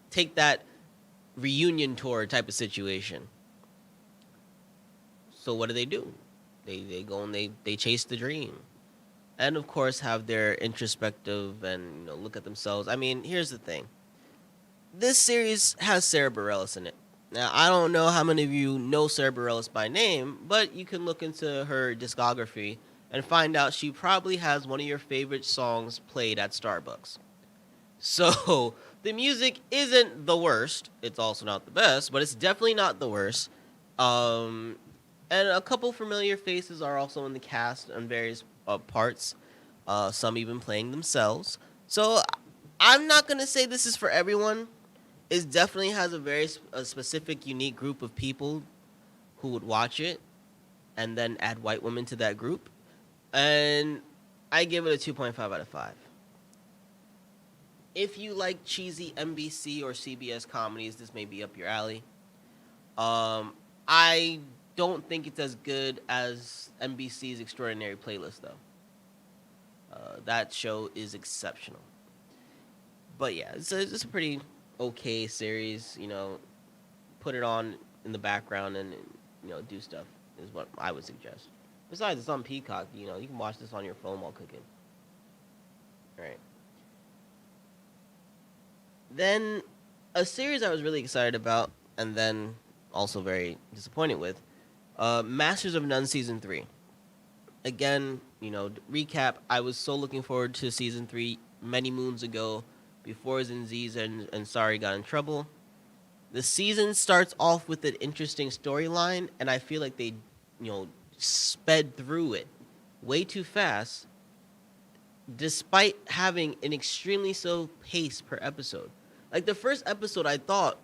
Take that reunion tour type of situation. So what do? They go and they chase the dream. And of course have their introspective and look at themselves. I mean, here's the thing. This series has Sarah Bareilles in it. Now, I don't know how many of you know Sarah Bareilles by name, but you can look into her discography and find out she probably has one of your favorite songs played at Starbucks. So the music isn't the worst. It's also not the best, but it's definitely not the worst. And a couple familiar faces are also in the cast on various parts. Some even playing themselves. So I'm not going to say this is for everyone. It definitely has a specific, unique group of people who would watch it and then add white women to that group. And I give it a 2.5 out of 5. If you like cheesy NBC or CBS comedies, this may be up your alley. I don't think it's as good as NBC's Extraordinary Playlist, though. That show is exceptional. But yeah, it's a pretty okay series. Put it on in the background and do stuff is what I would suggest. Besides, it's on Peacock. You can watch this on your phone while cooking. All right. Then a series I was really excited about and then also very disappointed with, Masters of None Season 3. Again, recap, I was so looking forward to Season 3 many moons ago before Zinziz and Sari got in trouble. The season starts off with an interesting storyline, and I feel like they, sped through it way too fast, despite having an extremely slow pace per episode. Like, the first episode, I thought,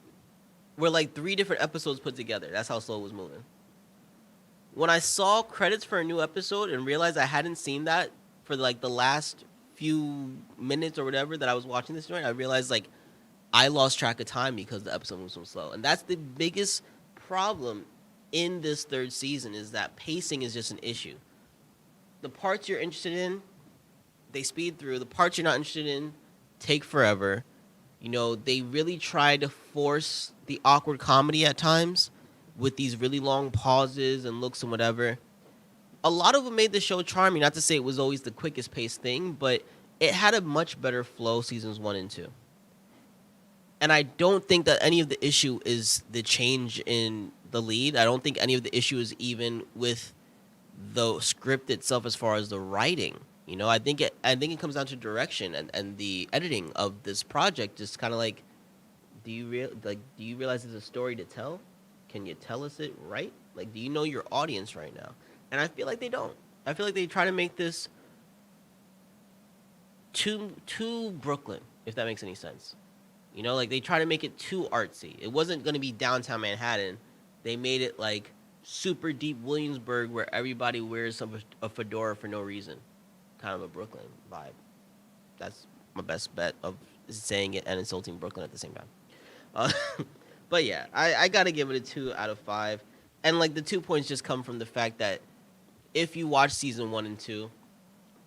were like 3 different episodes put together. That's how slow it was moving. When I saw credits for a new episode and realized I hadn't seen that for, the last few minutes or whatever that I was watching this joint, I realized, I lost track of time because the episode was so slow. And that's the biggest problem in this 3rd season, is that pacing is just an issue. The parts you're interested in, they speed through. The parts you're not interested in take forever. They really try to force the awkward comedy at times with these really long pauses and looks and whatever. A lot of them made the show charming. Not to say it was always the quickest paced thing, but it had a much better flow seasons 1 and 2. And I don't think that any of the issue is the change in the lead. I don't think any of the issue is even with the script itself as far as the writing. I think it comes down to direction and the editing of this project. Just kind of like, do you realize there's a story to tell? Can you tell us it right? Like, do you know your audience right now? And I feel like they don't. I feel like they try to make this too Brooklyn, if that makes any sense. Like they try to make it too artsy. It wasn't going to be downtown Manhattan. They made it like super deep Williamsburg, where everybody wears a fedora for no reason. Kind of a Brooklyn vibe. That's my best bet of saying it and insulting Brooklyn at the same time. But yeah, I got to give it a 2 out of 5. And like the 2 points just come from the fact that if you watch season 1 and 2,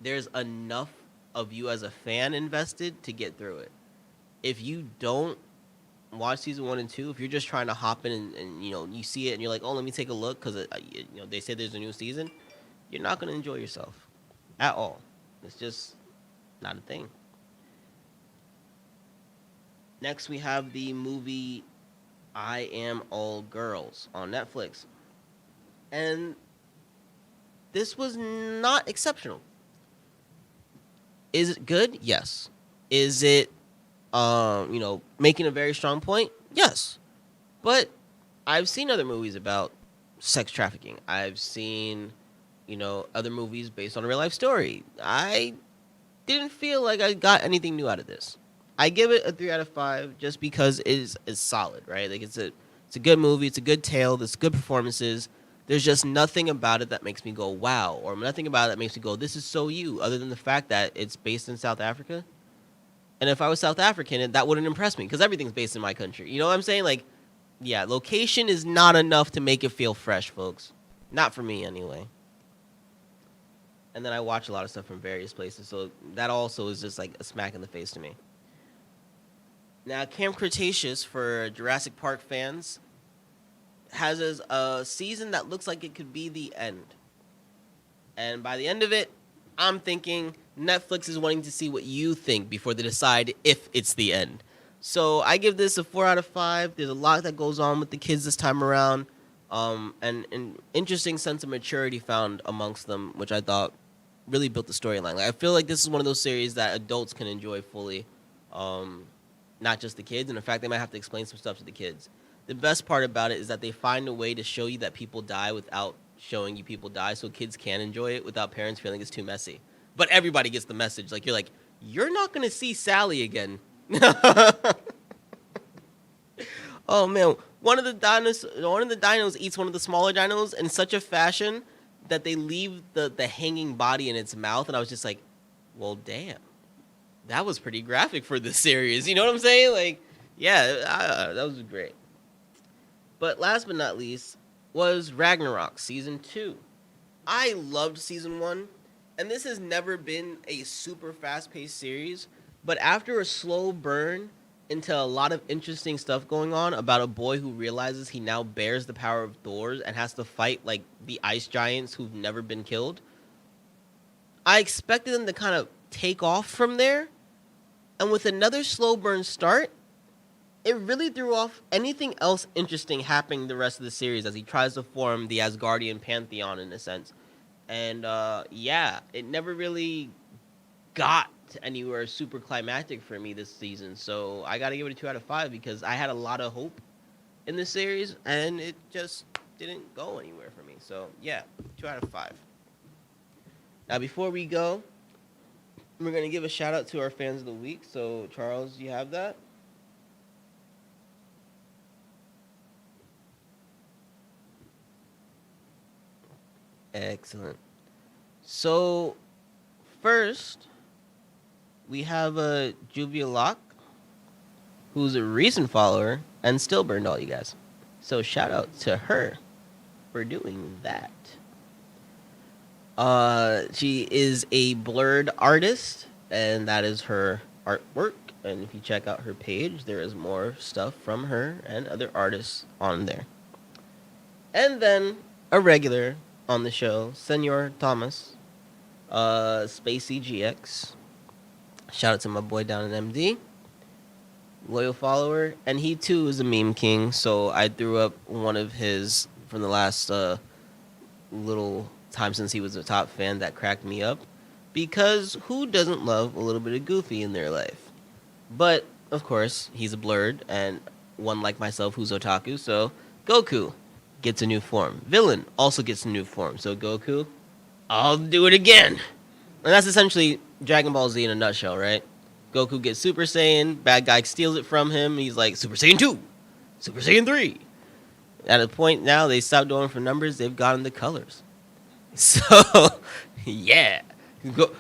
there's enough of you as a fan invested to get through it. If you don't watch season 1 and 2, if you're just trying to hop in and you see it and you're like, oh, let me take a look because they said there's a new season, you're not going to enjoy yourself at all. It's just not a thing. Next, we have the movie I Am All Girls on Netflix. And this was not exceptional. Is it good? Yes. Is it, making a very strong point? Yes. But I've seen other movies about sex trafficking. I've seen, other movies based on a real life story. I didn't feel like I got anything new out of this. I give it a 3 out of 5 just because it is solid, right? Like it's a good movie. It's a good tale. There's good performances. There's just nothing about it that makes me go, wow, or nothing about it that makes me go, this is so you, other than the fact that it's based in South Africa. And if I was South African, that wouldn't impress me because everything's based in my country. You know what I'm saying? Like, yeah, location is not enough to make it feel fresh, folks. Not for me, anyway. And then I watch a lot of stuff from various places, so that also is just like a smack in the face to me. Now, Camp Cretaceous, for Jurassic Park fans, has a season that looks like it could be the end. And by the end of it, I'm thinking Netflix is wanting to see what you think before they decide if it's the end. So I give this a 4 out of 5. There's a lot that goes on with the kids this time around. And an interesting sense of maturity found amongst them, which I thought really built the storyline. Like, I feel like this is one of those series that adults can enjoy fully, not just the kids. And in fact, they might have to explain some stuff to the kids. The best part about it is that they find a way to show you that people die without showing you people die, so kids can enjoy it without parents feeling it's too messy. But everybody gets the message. Like, you're not going to see Sally again. Oh, man. One of the dinos eats one of the smaller dinos in such a fashion that they leave the hanging body in its mouth, and I was just like, well, damn. That was pretty graphic for this series. You know what I'm saying? Like, yeah, that was great. But last but not least was Ragnarok Season 2. I loved Season 1, and this has never been a super fast-paced series, but after a slow burn into a lot of interesting stuff going on about a boy who realizes he now bears the power of Thor and has to fight, like, the ice giants who've never been killed, I expected them to kind of take off from there, and with another slow burn start, it really threw off anything else interesting happening the rest of the series as he tries to form the Asgardian pantheon in a sense. And, it never really got anywhere super climactic for me this season. So I got to give it a 2 out of 5 because I had a lot of hope in this series, and it just didn't go anywhere for me. So, yeah, 2 out of 5. Now, before we go, we're going to give a shout-out to our fans of the week. So, Charles, you have that? Excellent. So, first, we have a Juvia Locke, who's a recent follower and still burned all you guys. So, shout out to her for doing that. She is a blurred artist, and that is her artwork. And if you check out her page, there is more stuff from her and other artists on there. And then a regular on the show, Senor Thomas, Spacey GX. Shout out to my boy down in MD, loyal follower, and he too is a meme king. So I threw up one of his from the last little time since he was a top fan that cracked me up. because who doesn't love a little bit of Goofy in their life? But, of course, he's a blurred, and one like myself who's otaku, so Goku gets a new form. Villain also gets a new form, so Goku, I'll do it again. And that's essentially Dragon Ball Z in a nutshell, right? Goku gets Super Saiyan, bad guy steals it from him, he's like, Super Saiyan 2, Super Saiyan 3. At a point now, they stopped going for numbers, they've gotten the colors. So, yeah.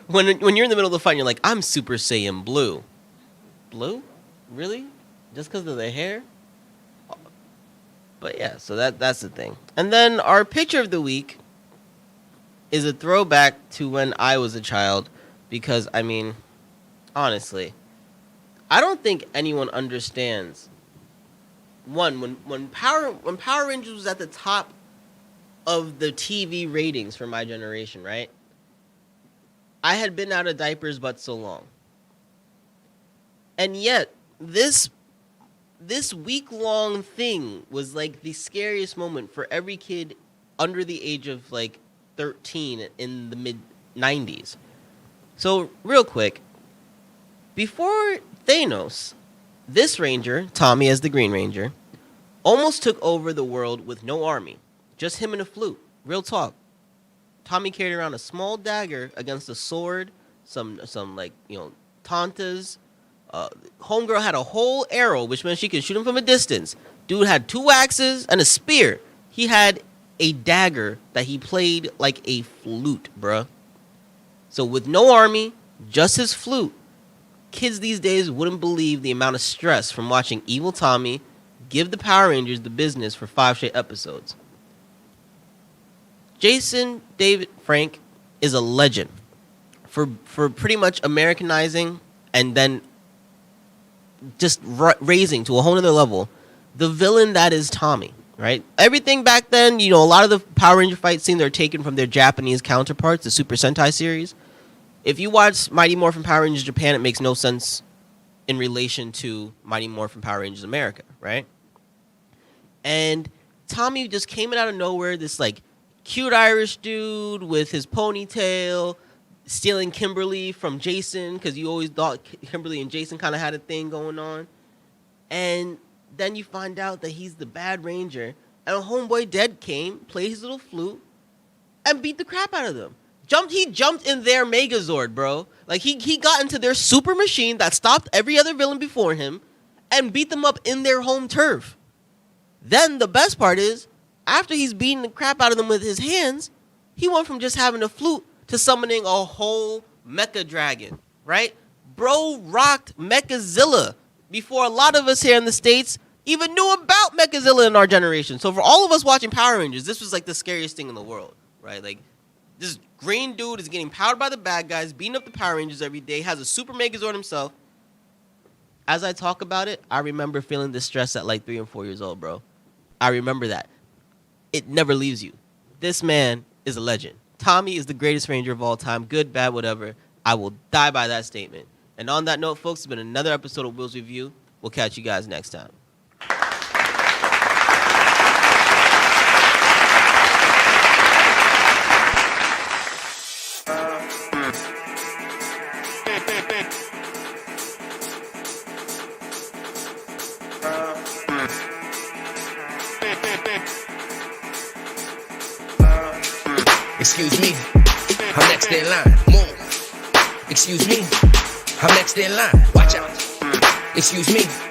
When you're in the middle of the fight, you're like, I'm Super Saiyan Blue. Blue? Really? Just because of the hair? But yeah, so that's the thing. And then our picture of the week is a throwback to when I was a child, because, I mean, honestly, I don't think anyone understands. One, when Power Rangers was at the top of the TV ratings for my generation, right? I had been out of diapers but so long. And yet, this week-long thing was like the scariest moment for every kid under the age of like 13 in the mid-90s. So, real quick, before Thanos, this Ranger, Tommy as the Green Ranger, almost took over the world with no army. Just him and a flute. Real talk. Tommy carried around a small dagger against a sword, some like, tauntas. Homegirl had a whole arrow, which meant she could shoot him from a distance. Dude had 2 axes and a spear. He had a dagger that he played like a flute, bruh. So with no army, just his flute, kids these days wouldn't believe the amount of stress from watching evil Tommy give the Power Rangers the business for 5 straight episodes. Jason David Frank is a legend for pretty much Americanizing and then just raising to a whole other level the villain that is Tommy, right? Everything back then, a lot of the Power Ranger fight scenes are taken from their Japanese counterparts, the Super Sentai series. If you watch Mighty Morphin Power Rangers Japan, it makes no sense in relation to Mighty Morphin Power Rangers America, right? And Tommy just came out of nowhere, this like cute Irish dude with his ponytail, stealing Kimberly from Jason, because you always thought Kimberly and Jason kind of had a thing going on. And then you find out that he's the bad ranger, and a homeboy Dead came, played his little flute, and beat the crap out of them. He jumped in their Megazord, bro. Like, he got into their super machine that stopped every other villain before him and beat them up in their home turf. Then the best part is, after he's beating the crap out of them with his hands, he went from just having a flute to summoning a whole mecha dragon, right? Bro rocked Mechazilla before a lot of us here in the States even knew about Mechazilla in our generation. So for all of us watching Power Rangers, this was like the scariest thing in the world, right? Like, this green dude is getting powered by the bad guys, beating up the Power Rangers every day, has a super Megazord himself. As I talk about it, I remember feeling this stress at like 3 and 4 years old, bro. I remember that. It never leaves you. This man is a legend. Tommy is the greatest Ranger of all time. Good, bad, whatever. I will die by that statement. And on that note, folks, it's been another episode of Will's Review. We'll catch you guys next time. Excuse me, I'm next in line. Move. Excuse me, I'm next in line. Watch out. Excuse me.